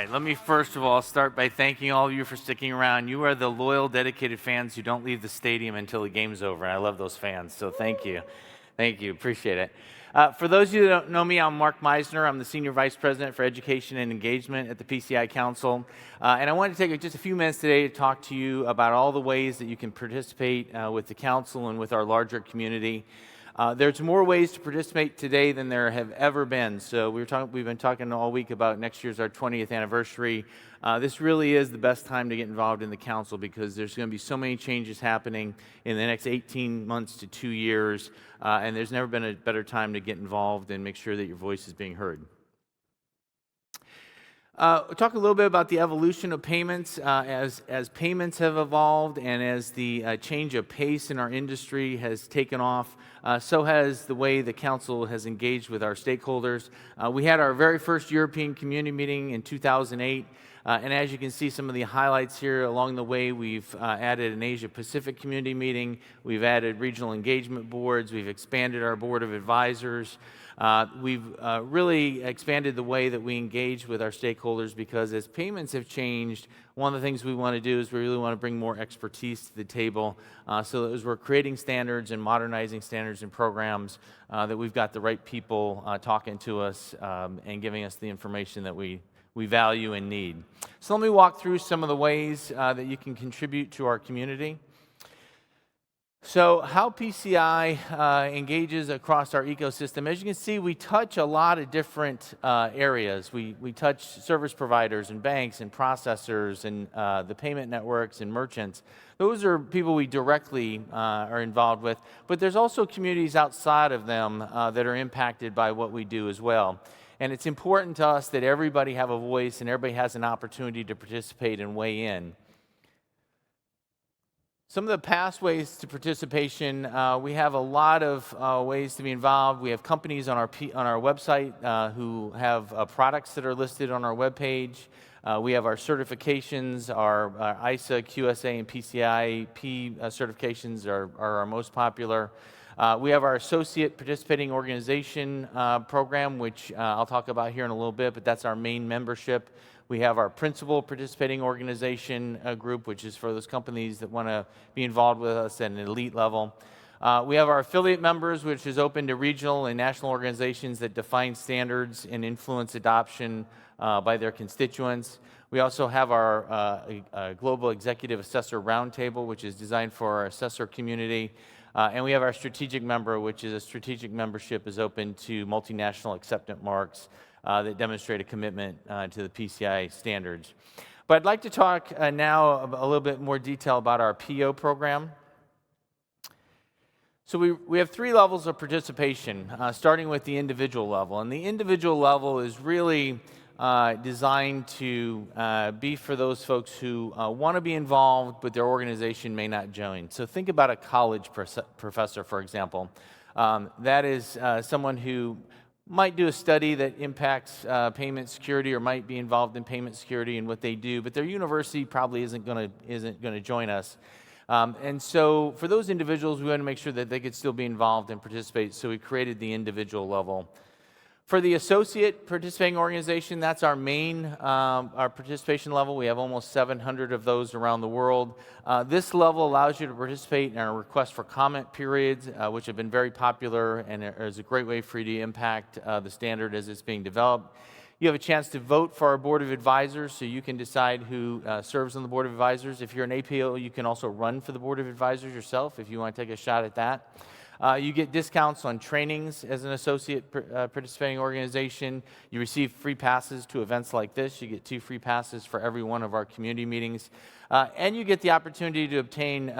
right, let me first of all start by thanking all of you for sticking around. You are the loyal, dedicated fans who don't leave the stadium until the game's over, and I love those fans, so thank you. Thank you, appreciate it. For those of you that don't know me, I'm Mark Meissner. I'm the Senior Vice President for Education and Engagement at the PCI Council, and I wanted to take just a few minutes today to talk to you about all the ways that you can participate with the Council and with our larger community. There's more ways to participate today than there have ever been. So we've been talking all week about next year's our 20th anniversary. This really is the best time to get involved in the council because there's going to be so many changes happening in the next 18 months to 2 years, and there's never been a better time to get involved and make sure that your voice is being heard. We'll talk a little bit about the evolution of payments as payments have evolved and as the change of pace in our industry has taken off. So has the way the council has engaged with our stakeholders. We had our very first European community meeting in 2008. And as you can see some of the highlights here along the way, we've added an Asia Pacific community meeting, we've added regional engagement boards, we've expanded our board of advisors. We've really expanded the way that we engage with our stakeholders because as payments have changed, one of the things we want to do is we really want to bring more expertise to the table so that as we're creating standards and modernizing standards and programs, that we've got the right people talking to us and giving us the information that we value and need. So let me walk through some of the ways that you can contribute to our community. So how PCI engages across our ecosystem, as you can see, we touch a lot of different areas. We touch service providers and banks and processors and the payment networks and merchants. Those are people we directly are involved with, but there's also communities outside of them that are impacted by what we do as well. And it's important to us that everybody have a voice and everybody has an opportunity to participate and weigh in. Some of the pathways to participation, we have a lot of ways to be involved. We have companies on our website who have products that are listed on our webpage. We have our certifications, our ISA, QSA, and PCI P certifications are our most popular. We have our Associate Participating Organization program, which I'll talk about here in a little bit, but that's our main membership. We have our Principal Participating Organization group, which is for those companies that want to be involved with us at an elite level. We have our affiliate members, which is open to regional and national organizations that define standards and influence adoption by their constituents. We also have our Global Executive Assessor Roundtable, which is designed for our assessor community. And we have our strategic member, which is a strategic membership is open to multinational acceptance marks that demonstrate a commitment to the PCI standards. But I'd like to talk now a little bit more detail about our PO program. So we have 3 levels of participation, starting with the individual level. And the individual level is really designed to be for those folks who want to be involved, but their organization may not join. So think about a college professor, for example. That is someone who might do a study that impacts payment security or might be involved in payment security and what they do, but their university probably isn't going to join us. And so for those individuals, we want to make sure that they could still be involved and participate, so we created the individual level. For the Associate Participating Organization, that's our main our participation level. We have almost 700 of those around the world. This level allows you to participate in our request for comment periods, which have been very popular and is a great way for you to impact the standard as it's being developed. You have a chance to vote for our Board of Advisors, so you can decide who serves on the Board of Advisors. If you're an APO, you can also run for the Board of Advisors yourself if you want to take a shot at that. You get discounts on trainings as an associate participating organization. You receive free passes to events like this. You get 2 free passes for every one of our community meetings. And you get the opportunity to obtain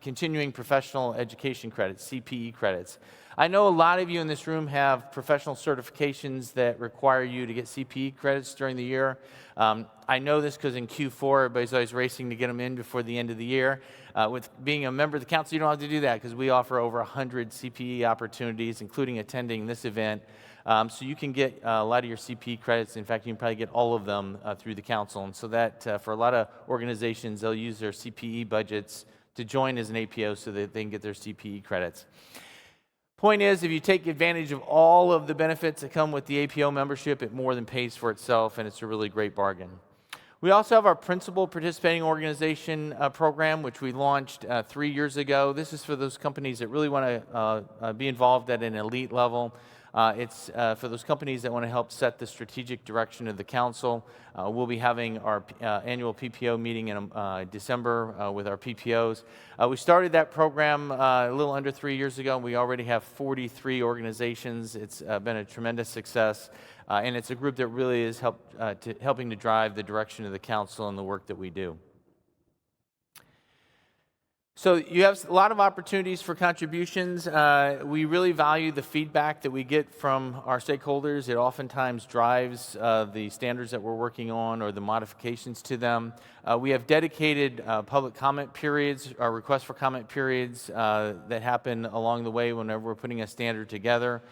continuing professional education credits, CPE credits. I know a lot of you in this room have professional certifications that require you to get CPE credits during the year. I know this because in Q4, everybody's always racing to get them in before the end of the year. With being a member of the council, you don't have to do that because we offer over 100 CPE opportunities, including attending this event. So you can get a lot of your CPE credits. In fact, you can probably get all of them through the council. And so that, for a lot of organizations, they'll use their CPE budgets to join as an APO so that they can get their CPE credits. Point is, if you take advantage of all of the benefits that come with the APO membership, it more than pays for itself, and it's a really great bargain. We also have our Principal Participating Organization program, which we launched 3 years ago. This is for those companies that really want to be involved at an elite level. It's for those companies that want to help set the strategic direction of the council. We'll be having our annual PPO meeting in December with our PPOs. We started that program a little under 3 years ago, and we already have 43 organizations. It's been a tremendous success, and it's a group that really is helping to drive the direction of the council and the work that we do. So you have a lot of opportunities for contributions. We really value the feedback that we get from our stakeholders. It oftentimes drives the standards that we're working on or the modifications to them. We have dedicated public comment periods, or requests for comment periods that happen along the way whenever we're putting a standard together.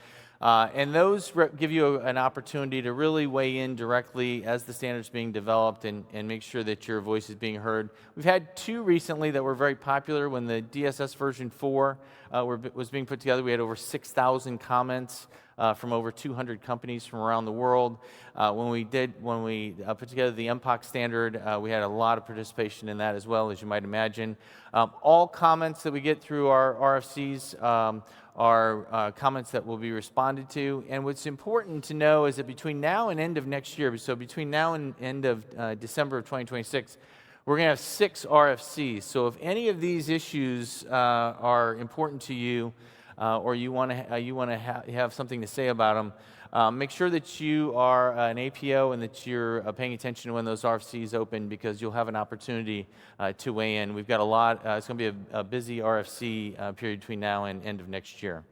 And those give you an opportunity to really weigh in directly as the standard's being developed and make sure that your voice is being heard. We've had 2 recently that were very popular. When the DSS version 4 was being put together, we had over 6,000 comments from over 200 companies from around the world. When we put together the MPOC standard, we had a lot of participation in that as well, as you might imagine. All comments that we get through our RFCs are comments that will be responded to. And what's important to know is that between now and end of next year, so between now and end of December of 2026, we're going to have 6 RFCs. So if any of these issues are important to you, or you want to have something to say about them, make sure that you are an APO and that you're paying attention to when those RFCs open, because you'll have an opportunity to weigh in. We've got a lot. It's going to be a busy RFC period between now and end of next year.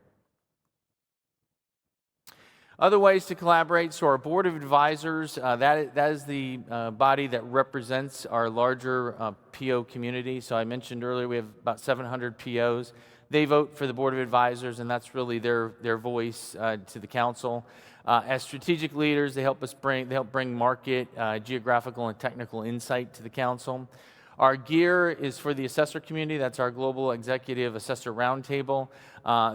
Other ways to collaborate. So our Board of Advisors, that is the body that represents our larger PO community. So I mentioned earlier we have about 700 POs. They vote for the Board of Advisors, and that's really their voice to the council. As strategic leaders, they help bring market, geographical, and technical insight to the council. Our GEAR is for the assessor community. That's our Global Executive Assessor Roundtable.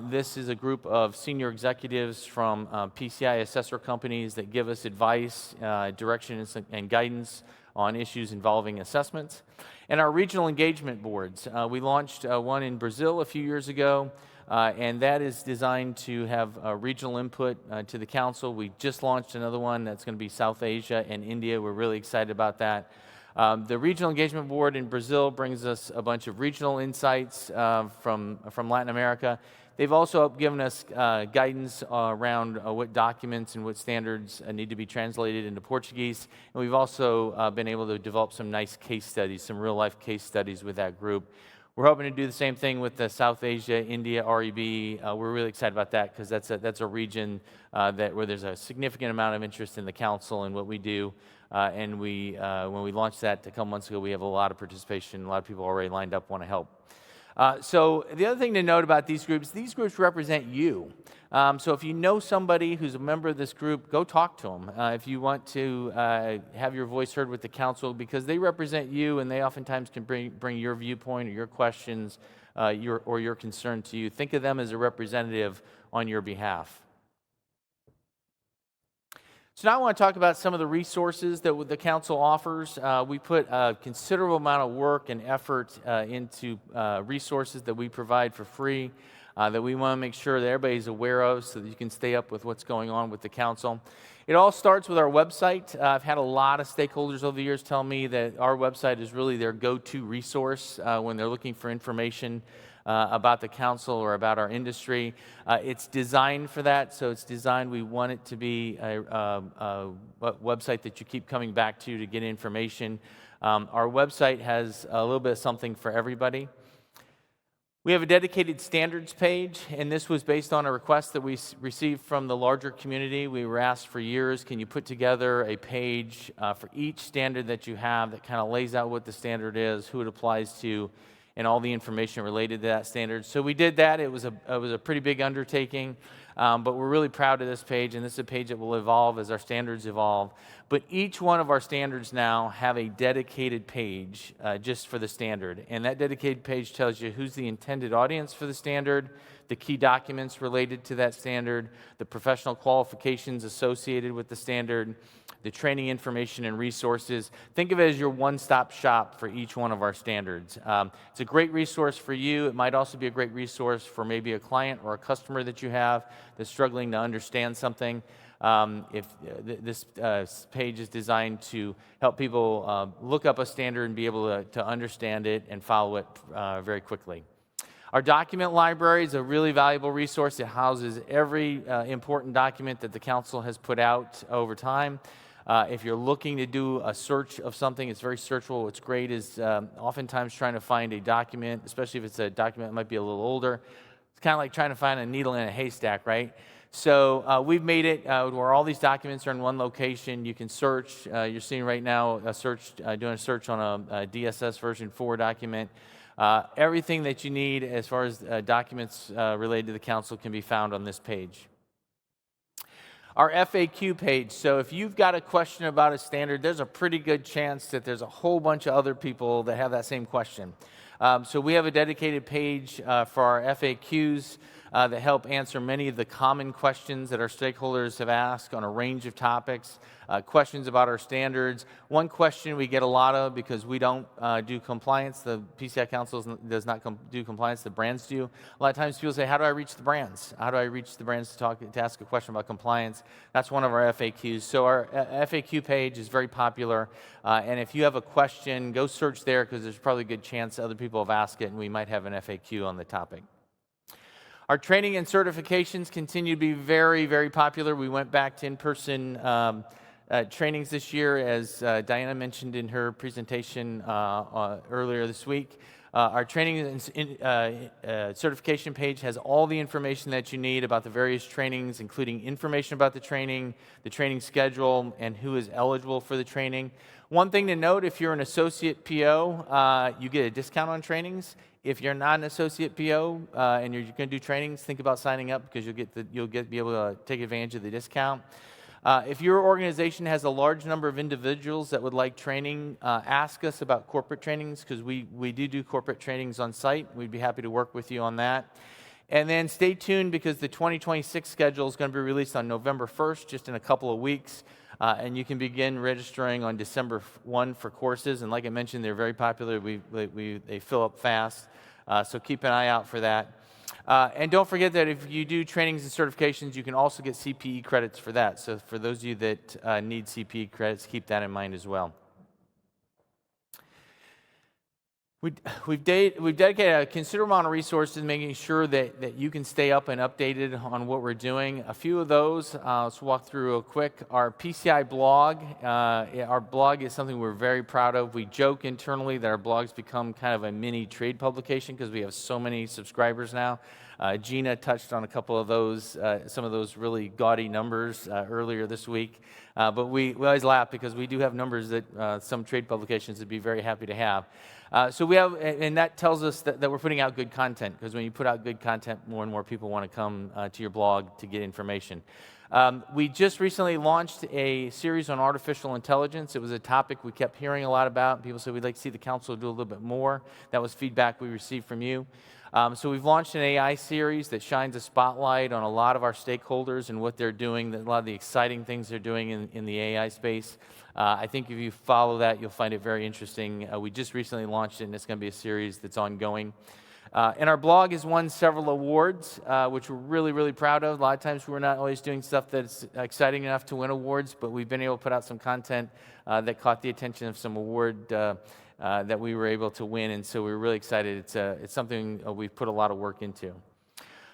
This is a group of senior executives from PCI assessor companies that give us advice, direction, and guidance on issues involving assessments. And our regional engagement boards. We launched one in Brazil a few years ago, and that is designed to have regional input to the council. We just launched another one that's going to be South Asia and India. We're really excited about that. The Regional Engagement Board in Brazil brings us a bunch of regional insights from Latin America. They've also given us guidance around what documents and what standards need to be translated into Portuguese. And we've also been able to develop some nice case studies, some real-life case studies with that group. We're hoping to do the same thing with the South Asia, India, REB. We're really excited about that because that's a region where there's a significant amount of interest in the council and what we do. And when we launched that a couple months ago, we have a lot of participation. A lot of people already lined up want to help. So the other thing to note about these groups represent you. So if you know somebody who's a member of this group, go talk to them. If you want to have your voice heard with the council, because they represent you and they oftentimes can bring your viewpoint or your questions or your concern to you. Think of them as a representative on your behalf. So now I want to talk about some of the resources that the council offers. We put a considerable amount of work and effort into resources that we provide for free, that we want to make sure that everybody's aware of so that you can stay up with what's going on with the council. It all starts with our website. I've had a lot of stakeholders over the years tell me that our website is really their go-to resource when they're looking for information about the council or about our industry. It's designed for that, so it's designed, we want it to be a website that you keep coming back to get information. Our website has a little bit of something for everybody. We have a dedicated standards page, and this was based on a request that we received from the larger community. We were asked for years, can you put together a page for each standard that you have that kind of lays out what the standard is, who it applies to, and all the information related to that standard. So we did that. It was a pretty big undertaking. but we're really proud of this page, and this is a page that will evolve as our standards evolve. But each one of our standards now have a dedicated page just for the standard, and that dedicated page tells you who's the intended audience for the standard, the key documents related to that standard, the professional qualifications associated with the standard, the training information and resources. Think of it as your one-stop shop for each one of our standards. It's a great resource for you. It might also be a great resource for maybe a client or a customer that you have that's struggling to understand something. This page is designed to help people look up a standard and be able to understand it and follow it very quickly. Our document library is a really valuable resource. It houses every important document that the council has put out over time. If you're looking to do a search of something, it's very searchable. What's great is oftentimes trying to find a document, especially if it's a document that might be a little older. It's kind of like trying to find a needle in a haystack, right? So we've made it where all these documents are in one location. You can search. You're seeing right now doing a search on a DSS version 4 document. Everything that you need as far as documents related to the council can be found on this page. Our FAQ page, so if you've got a question about a standard, there's a pretty good chance that there's a whole bunch of other people that have that same question. So we have a dedicated page for our FAQs that help answer many of the common questions that our stakeholders have asked on a range of topics, questions about our standards. One question we get a lot of, because we don't do compliance, the PCI Council does not do compliance, the brands do. A lot of times people say, how do I reach the brands? How do I reach the brands to ask a question about compliance? That's one of our FAQs. So our FAQ page is very popular, and if you have a question, go search there, because there's probably a good chance other people have asked it, and we might have an FAQ on the topic. Our training and certifications continue to be very, very popular. We went back to in-person trainings this year, as Diana mentioned in her presentation earlier this week. Our training and certification page has all the information that you need about the various trainings, including information about the training schedule, and who is eligible for the training. One thing to note, if you're an associate PO, you get a discount on trainings. If you're not an associate PO and you're going to do trainings, think about signing up, because you'll be able to take advantage of the discount. If your organization has a large number of individuals that would like training, ask us about corporate trainings, because we do corporate trainings on site. We'd be happy to work with you on that. And then stay tuned, because the 2026 schedule is going to be released on November 1st, just in a couple of weeks. And you can begin registering on December 1 for courses. And like I mentioned, they're very popular. They fill up fast. So keep an eye out for that. And don't forget that if you do trainings and certifications, you can also get CPE credits for that. So for those of you that need CPE credits, keep that in mind as well. We've dedicated a considerable amount of resources making sure that you can stay up and updated on what we're doing. A few of those, let's walk through real quick. Our PCI blog. Our blog is something we're very proud of. We joke internally that our blog's become kind of a mini trade publication, because we have so many subscribers now. Gina touched on a couple of those, some of those really gaudy numbers earlier this week. But we always laugh, because we do have numbers that some trade publications would be very happy to have. So we have, and that tells us that we're putting out good content, because when you put out good content, more and more people want to come to your blog to get information. We just recently launched a series on artificial intelligence. It was a topic we kept hearing a lot about. People said we'd like to see the council do a little bit more. That was feedback we received from you. So we've launched an AI series that shines a spotlight on a lot of our stakeholders and what they're doing, a lot of the exciting things they're doing in the AI space. I think if you follow that, you'll find it very interesting. We just recently launched it, and it's going to be a series that's ongoing. And our blog has won several awards, which we're really, really proud of. A lot of times we're not always doing stuff that's exciting enough to win awards, but we've been able to put out some content that caught the attention of some award that we were able to win, and so we're really excited. It's something we've put a lot of work into.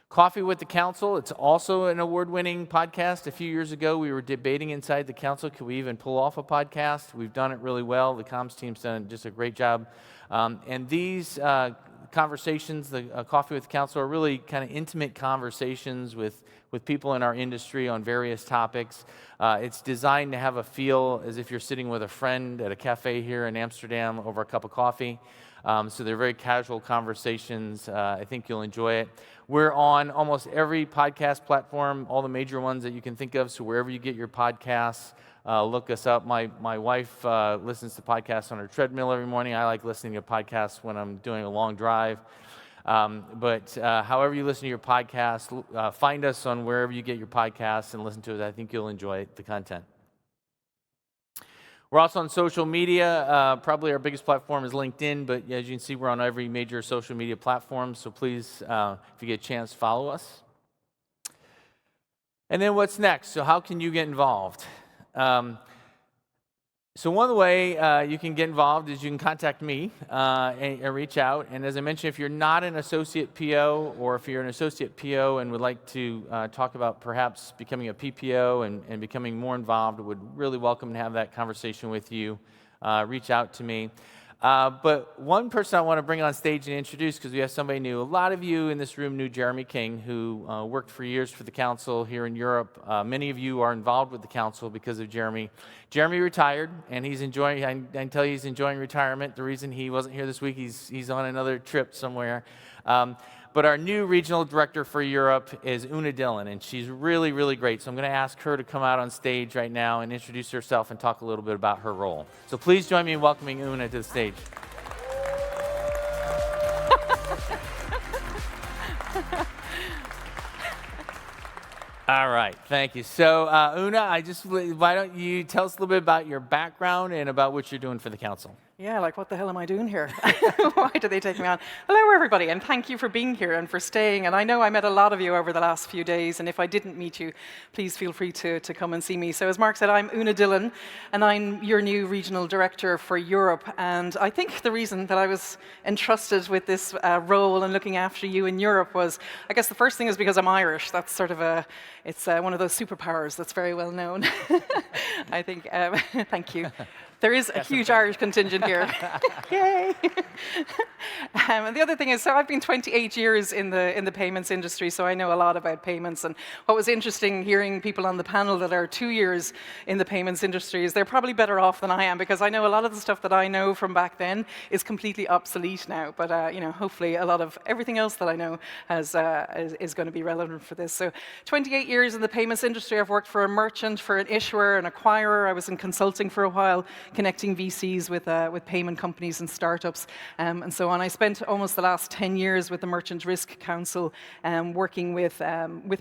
Coffee with the Council, it's also an award-winning podcast. A few years ago, we were debating inside the council, could we even pull off a podcast? We've done it really well. The comms team's done just a great job. And these conversations, the Coffee with the Council, are really kind of intimate conversations with people in our industry on various topics. It's designed to have a feel as if you're sitting with a friend at a cafe here in Amsterdam over a cup of coffee. So they're very casual conversations. I think you'll enjoy it. We're on almost every podcast platform, all the major ones that you can think of. So wherever you get your podcasts, look us up. My wife listens to podcasts on her treadmill every morning. I like listening to podcasts when I'm doing a long drive. But however you listen to your podcast, find us on wherever you get your podcasts and listen to it. I think you'll enjoy the content. We're also on social media. Probably our biggest platform is LinkedIn, but as you can see, we're on every major social media platform. So please, if you get a chance, follow us. And then what's next? So how can you get involved? So one of the way you can get involved is you can contact me and reach out. And as I mentioned, if you're not an associate PO, or if you're an associate PO and would like to talk about perhaps becoming a PPO and becoming more involved, I would really welcome to have that conversation with you. Reach out to me. But one person I want to bring on stage and introduce, because we have somebody new. A lot of you in this room knew Jeremy King, who worked for years for the council here in Europe. Many of you are involved with the council because of Jeremy. Jeremy retired, and he's enjoying. I can tell you he's enjoying retirement. The reason he wasn't here this week, he's on another trip somewhere. But our new regional director for Europe is Dillon, and she's really, really great. So I'm going to ask her to come out on stage right now and introduce herself and talk a little bit about her role. So please join me in welcoming Una to the stage. All right, thank you. So Una, why don't you tell us a little bit about your background and about what you're doing for the council? Yeah, like what the hell am I doing here? Why do they take me on? Hello, everybody, and thank you for being here and for staying. And I know I met a lot of you over the last few days, and if I didn't meet you, please feel free to come and see me. So as Mark said, I'm Una Dillon, and I'm your new regional director for Europe. And I think the reason that I was entrusted with this role and looking after you in Europe was, I guess the first thing is because I'm Irish. That's sort of it's one of those superpowers that's very well known. I think, thank you. There is a huge Irish contingent here. Yay! And the other thing is, so I've been 28 years in the payments industry, so I know a lot about payments. And what was interesting hearing people on the panel that are 2 years in the payments industry is they're probably better off than I am, because I know a lot of the stuff that I know from back then is completely obsolete now. But hopefully a lot of everything else that I know is going to be relevant for this. So 28 years in the payments industry. I've worked for a merchant, for an issuer, an acquirer. I was in consulting for a while, connecting VCs with payment companies and startups and so on. I spent almost the last 10 years with the Merchant Risk Council working with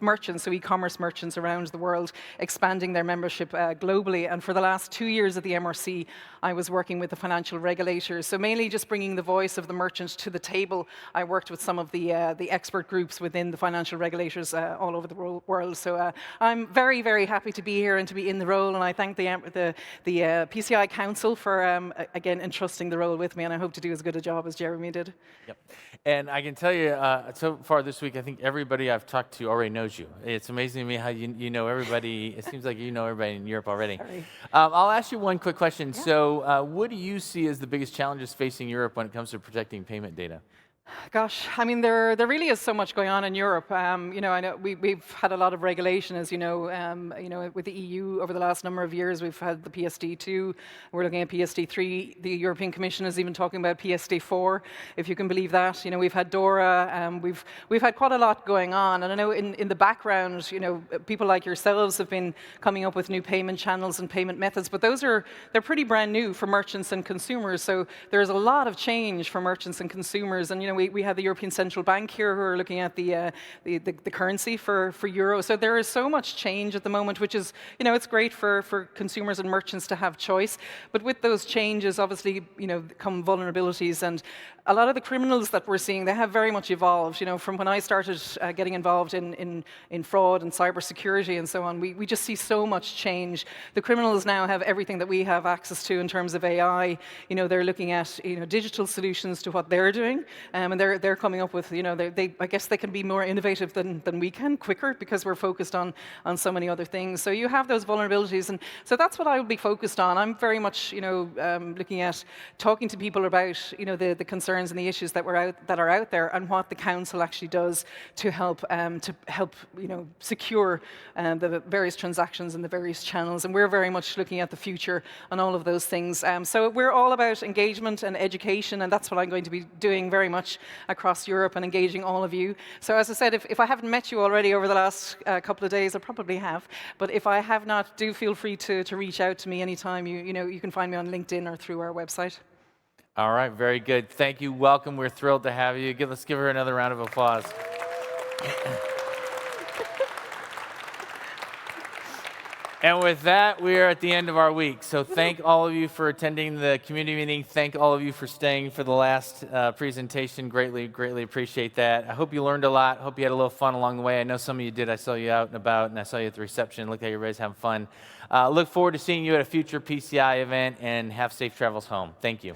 merchants, so e-commerce merchants around the world, expanding their membership globally. And for the last 2 years at the MRC, I was working with the financial regulators, so mainly just bringing the voice of the merchant to the table. I worked with some of the expert groups within the financial regulators all over the world. So I'm very, very happy to be here and to be in the role, and I thank the PCI Council for, again, entrusting the role with me, and I hope to do as good a job as Jeremy did. Yep. And I can tell you, so far this week, I think everybody I've talked to already knows you. It's amazing to me how you know everybody. It seems like you know everybody in Europe already. I'll ask you one quick question. Yeah. So what do you see as the biggest challenges facing Europe when it comes to protecting payment data? Gosh, I mean, there really is so much going on in Europe. I know we've had a lot of regulation, as you know, with the EU over the last number of years. We've had the PSD2. We're looking at PSD3. The European Commission is even talking about PSD4, if you can believe that. We've had DORA. We've had quite a lot going on. And I know in the background, people like yourselves have been coming up with new payment channels and payment methods, but they're pretty brand new for merchants and consumers. So there's a lot of change for merchants and consumers. And we have the European Central Bank here who are looking at the currency for euro. So there is so much change at the moment, which is, it's great for consumers and merchants to have choice. But with those changes, obviously, come vulnerabilities. And a lot of the criminals that we're seeing, they have very much evolved. From when I started getting involved in fraud and cybersecurity and so on, we just see so much change. The criminals now have everything that we have access to in terms of AI. They're looking at digital solutions to what they're doing, and they're coming up with I guess they can be more innovative than we can, quicker, because we're focused on so many other things. So you have those vulnerabilities, and so that's what I will be focused on. I'm very much looking at talking to people about the concerns concerns and the issues that are out there, and what the council actually does to help secure the various transactions and the various channels. And we're very much looking at the future on all of those things. So we're all about engagement and education, and that's what I'm going to be doing very much across Europe and engaging all of you. So as I said, if I haven't met you already over the last couple of days, I probably have. But if I have not, do feel free to reach out to me anytime. You can find me on LinkedIn or through our website. All right, very good. Thank you. Welcome. We're thrilled to have you. Let's give her another round of applause. And with that, we are at the end of our week. So thank all of you for attending the community meeting. Thank all of you for staying for the last presentation. Greatly appreciate that. I hope you learned a lot. Hope you had a little fun along the way. I know some of you did. I saw you out and about, and I saw you at the reception. Look how everybody's having fun. Look forward to seeing you at a future PCI event, and have safe travels home. Thank you.